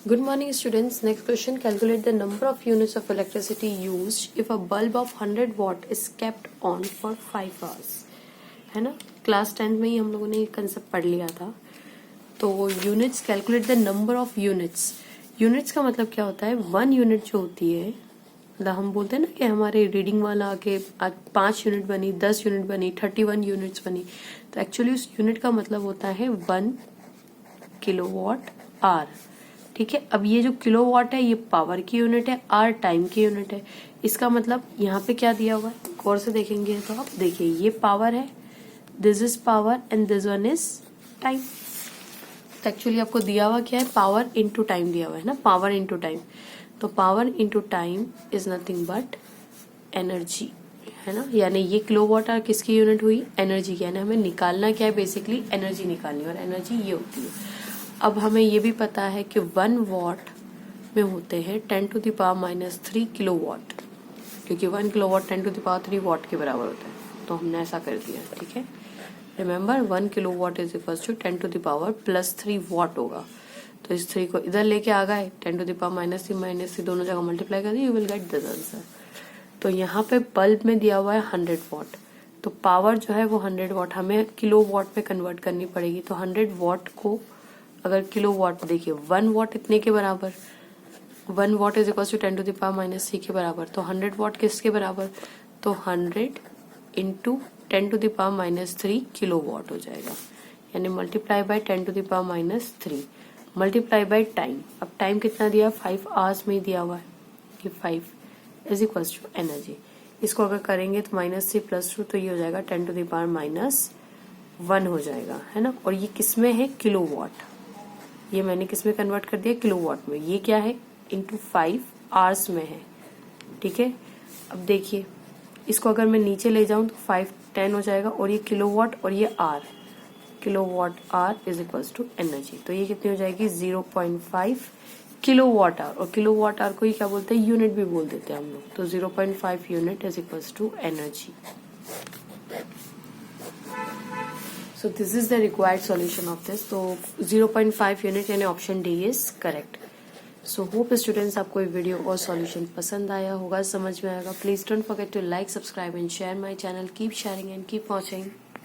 Good morning students. Next question. Calculate the number of units of electricity used if a bulb of 100 watt is kept on for 5 hours. है ना, class 10 में ही हम लोगों ने ये concept पढ़ लिया था. तो units, calculate the number of units. Units का मतलब क्या होता है? 1 यूनिट जो होती है, मतलब हम बोलते हैं ना कि हमारे रीडिंग वाला आके 5 यूनिट बनी, 10 यूनिट बनी, 31 यूनिट्स बनी. तो एक्चुअली उस यूनिट का मतलब होता है 1 किलोवाट आवर. ठीक है. अब ये जो किलोवाट है ये पावर की यूनिट है, आर टाइम की यूनिट है. इसका मतलब यहाँ पे क्या दिया हुआ है, गौर से देखेंगे तो आप देखिए ये पावर है, this is power and this one is time. तो एक्चुअली आपको दिया हुआ क्या है, पावर इनटू टाइम दिया हुआ है ना, पावर इनटू टाइम. तो power into time is nothing but energy, है ना. यानी ये किलोवाट आवर किसकी यूनिट हुई, एनर्जी की. यानी हमें निकालना क्या है, बेसिकली एनर्जी निकालनी, और एनर्जी ये होती है. अब हमें ये भी पता है कि 1 वॉट में होते हैं 10⁻³ किलोवाट, क्योंकि 1 किलोवाट 10⁻³ वॉट के बराबर होता है. तो हमने ऐसा कर दिया. ठीक है. Remember 1 kilowatt is equals to 10⁻³ watt होगा. तो इस 3 को इधर लेके आ गए, 10⁻³ दोनों जगह मल्टीप्लाई कर दिए, you will get this answer. तो यहाँ पे बल्ब में दिया हुआ है 100 वॉट. तो पावर जो है वो 100 वॉट हमें किलो वॉट में कन्वर्ट करनी पड़ेगी. तो 100 वॉट को अगर किलो वॉट देखिए, 1 वॉट इतने के बराबर, 1 वॉट इज इक्वल टू 10⁻³ के बराबर. तो 100 वॉट किसके बराबर, तो 100 इंटू 10⁻³ किलो वॉट हो जाएगा. यानी multiply by 10⁻³ multiply by time. अब टाइम कितना दिया, 5 आवर्स में ही दिया हुआ है कि 5 इज इक्वल टू एनर्जी. इसको अगर करेंगे तो -3 + 2 तो ये हो जाएगा 10⁻⁻1 हो जाएगा, है ना. और ये किसमें है, किलो वॉट. ये मैंने किस में कन्वर्ट कर दिया, किलोवाट में. ये क्या है, इंटू 5 आवर्स में है. ठीक है. अब देखिए इसको अगर मैं नीचे ले जाऊं तो 5 10 हो जाएगा, और ये किलोवाट और ये hour, kilowatt hour is equals to energy. तो ये कितनी हो जाएगी, 0.5 किलोवाट आवर. और किलोवाट आवर को ही क्या बोलते हैं, यूनिट भी बोल देते हैं हम लोग. तो 0.5 unit is equals to energy. So this is the required solution of this. तो 0.5 यूनिट यानी option D is correct. So hope students आपको ये वीडियो और सॉल्यूशन पसंद आया होगा, समझ में आएगा. Please don't forget to like, subscribe and share my channel. Keep sharing and keep watching.